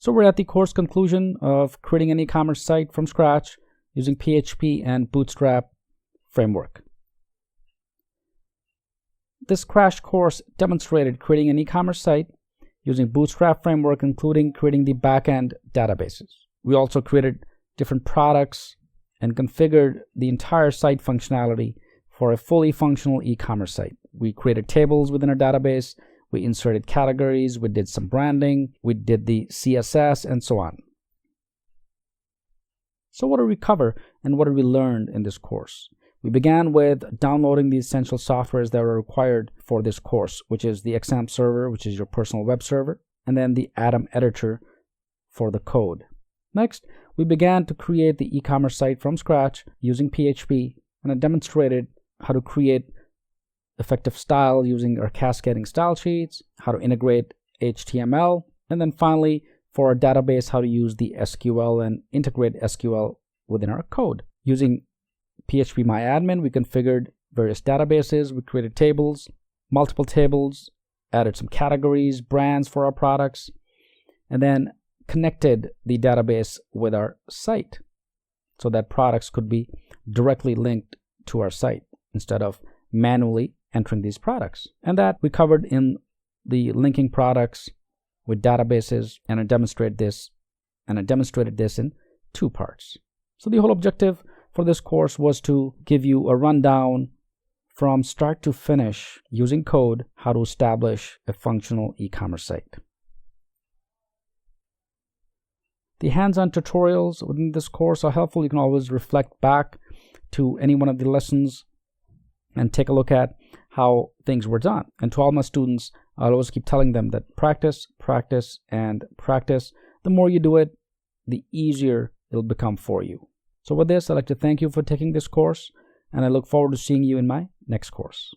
So we're at the course conclusion of creating an e-commerce site from scratch using PHP and Bootstrap framework. This crash course demonstrated creating an e-commerce site using Bootstrap framework, including creating the backend databases. We also created different products and configured the entire site functionality for a fully functional e-commerce site. We created tables within our database, we inserted categories, we did some branding, we did the CSS, and so on. So what did we cover and what did we learn in this course? We began with downloading the essential softwares that are required for this course, which is the XAMPP server, which is your personal web server, and then the Atom editor for the code. Next, we began to create the e-commerce site from scratch using PHP, and I demonstrated how to create effective style using our cascading style sheets, how to integrate HTML, and then finally for our database, how to use the SQL and integrate SQL within our code. Using PHPMyAdmin, we configured various databases, we created tables, multiple tables, added some categories, brands for our products, and then connected the database with our site so that products could be directly linked to our site instead of manually entering these products. And that we covered in the linking products with databases, and I demonstrated this in 2 parts. So the whole objective for this course was to give you a rundown from start to finish using code how to establish a functional e-commerce site. The hands-on tutorials within this course are helpful. You can always reflect back to any one of the lessons and take a look at how things were done. And to all my students, I'll always keep telling them that practice, practice, and practice. The more you do it, the easier it'll become for you. So with this, I'd like to thank you for taking this course, and I look forward to seeing you in my next course.